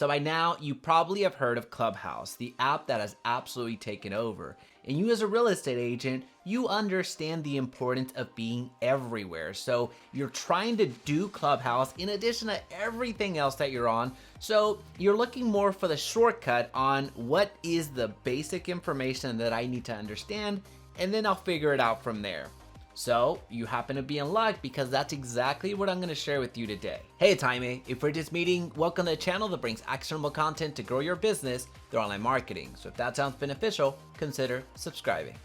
So by now, you probably have heard of Clubhouse, the app that has absolutely taken over. And you as a real estate agent, you understand the importance of being everywhere. So you're trying to do Clubhouse in addition to everything else that you're on. So you're looking more for the shortcut on what is the basic information that I need to understand, and then I'll figure it out from there. So you happen to be in luck because that's exactly what I'm going to share with you today. Hey, it's Jaime. If we're just meeting, welcome to the channel that brings actionable content to grow your business through online marketing. So if that sounds beneficial, consider subscribing.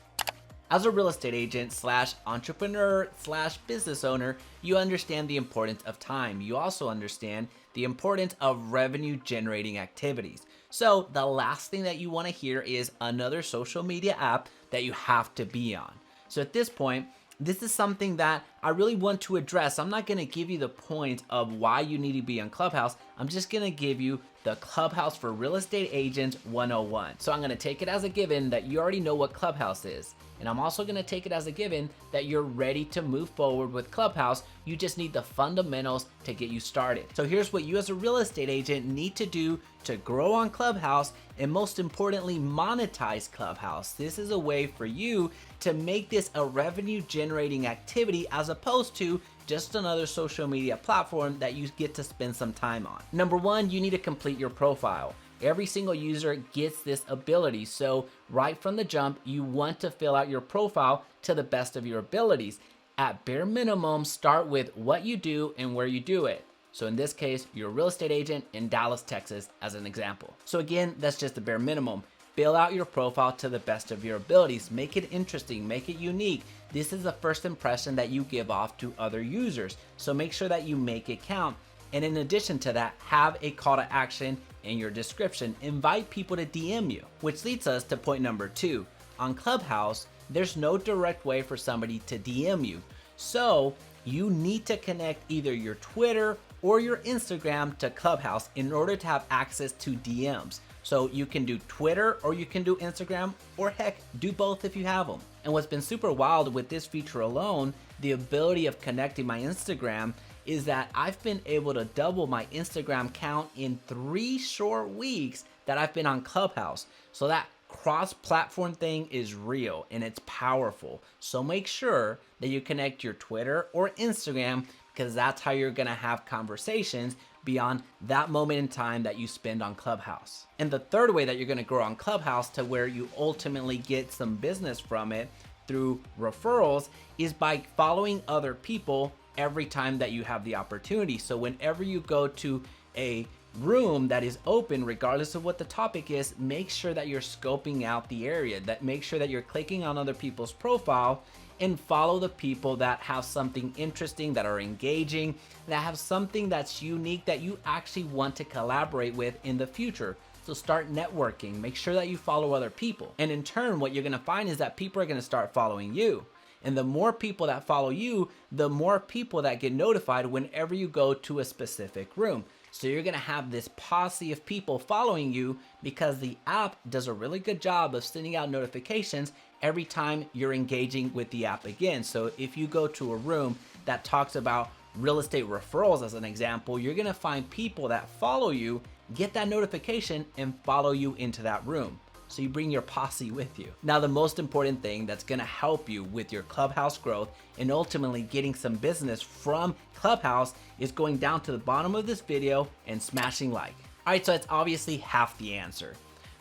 As a real estate agent slash entrepreneur slash business owner, you understand the importance of time. You also understand the importance of revenue generating activities. So the last thing that you want to hear is another social media app that you have to be on. So at this point, this is something that I really want to address. I'm not going to give you the point of why you need to be on Clubhouse. I'm just going to give you the Clubhouse for Real Estate Agents 101. So I'm going to take it as a given that you already know what Clubhouse is. And I'm also going to take it as a given that you're ready to move forward with Clubhouse. You just need the fundamentals to get you started. So here's what you as a real estate agent need to do to grow on Clubhouse, and most importantly, monetize Clubhouse. This is a way for you to make this a revenue generating activity as opposed to just another social media platform that you get to spend some time on. Number one, you need to complete your profile. Every single user gets this ability. So right from the jump, you want to fill out your profile to the best of your abilities. At bare minimum, start with what you do and where you do it. So in this case, you're a real estate agent in Dallas, Texas, as an example. So again, that's just the bare minimum. Fill out your profile to the best of your abilities. Make it interesting, make it unique. This is the first impression that you give off to other users. So make sure that you make it count. And in addition to that, have a call to action in your description. Invite people to DM you, which leads us to point number 2. On Clubhouse, there's no direct way for somebody to DM you. So you need to connect either your Twitter or your Instagram to Clubhouse in order to have access to DMs. So you can do Twitter or you can do Instagram, or heck, do both if you have them. And what's been super wild with this feature alone, the ability of connecting my Instagram, is that I've been able to double my Instagram count in 3 short weeks that I've been on Clubhouse. So that cross-platform thing is real and it's powerful. So make sure that you connect your Twitter or Instagram, because that's how you're gonna have conversations beyond that moment in time that you spend on Clubhouse. And the third way that you're gonna grow on Clubhouse to where you ultimately get some business from it through referrals is by following other people every time that you have the opportunity. So whenever you go to a room that is open, regardless of what the topic is, make sure that you're scoping out the area, that make sure that you're clicking on other people's profile and follow the people that have something interesting, that are engaging, that have something that's unique that you actually want to collaborate with in the future. So start networking, make sure that you follow other people. And in turn, what you're gonna find is that people are gonna start following you. And the more people that follow you, the more people that get notified whenever you go to a specific room. So you're gonna have this posse of people following you because the app does a really good job of sending out notifications every time you're engaging with the app again. So if you go to a room that talks about real estate referrals as an example, you're gonna find people that follow you, get that notification, and follow you into that room. So you bring your posse with you. Now, the most important thing that's gonna help you with your Clubhouse growth and ultimately getting some business from Clubhouse is going down to the bottom of this video and smashing like. All right, so it's obviously half the answer.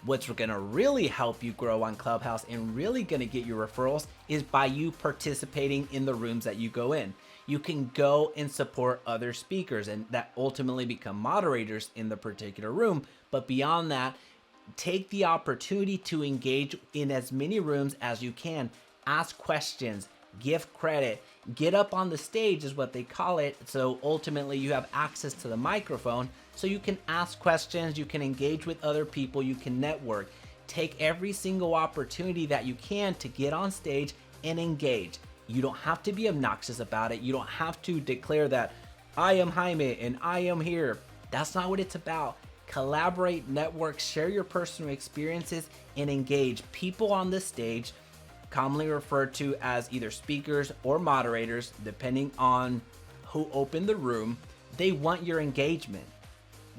What's gonna really help you grow on Clubhouse and really gonna get your referrals is by you participating in the rooms that you go in. You can go and support other speakers and that ultimately become moderators in the particular room. But beyond that, take the opportunity to engage in as many rooms as you can. Ask questions, give credit, get up on the stage is what they call it. So ultimately you have access to the microphone so you can ask questions, you can engage with other people, you can network. Take every single opportunity that you can to get on stage and engage. You don't have to be obnoxious about it. You don't have to declare that I am Jaime and I am here. That's not what it's about. Collaborate, network, share your personal experiences, and engage. People on this stage, commonly referred to as either speakers or moderators, depending on who opened the room, they want your engagement.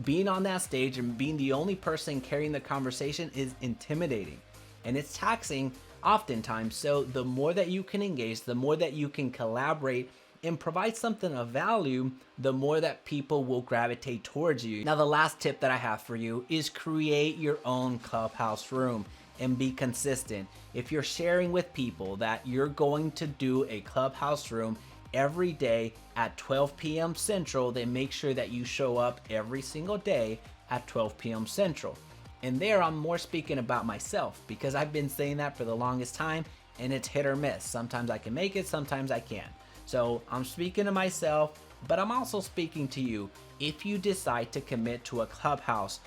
being on that stage and being the only person carrying the conversation is intimidating and it's taxing oftentimes. So the more that you can engage, the more that you can collaborate and provide something of value, the more that people will gravitate towards you. Now, the last tip that I have for you is create your own Clubhouse room and be consistent. If you're sharing with people that you're going to do a Clubhouse room every day at 12 p.m. Central, then make sure that you show up every single day at 12 p.m. Central. And there I'm more speaking about myself because I've been saying that for the longest time and it's hit or miss. Sometimes I can make it, sometimes I can't. So I'm speaking to myself, but I'm also speaking to you. If you decide to commit to a Clubhouse,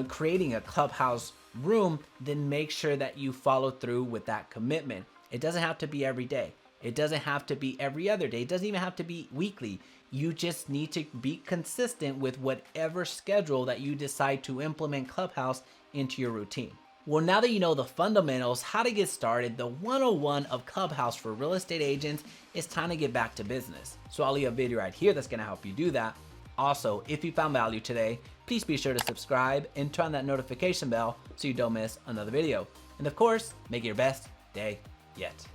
creating a Clubhouse room, then make sure that you follow through with that commitment. It doesn't have to be every day. It doesn't have to be every other day. It doesn't even have to be weekly. You just need to be consistent with whatever schedule that you decide to implement Clubhouse into your routine. Well, now that you know the fundamentals, how to get started, the 101 of Clubhouse for real estate agents, it's time to get back to business. So I'll leave a video right here that's gonna help you do that. Also, if you found value today, please be sure to subscribe and turn on that notification bell so you don't miss another video. And of course, make it your best day yet.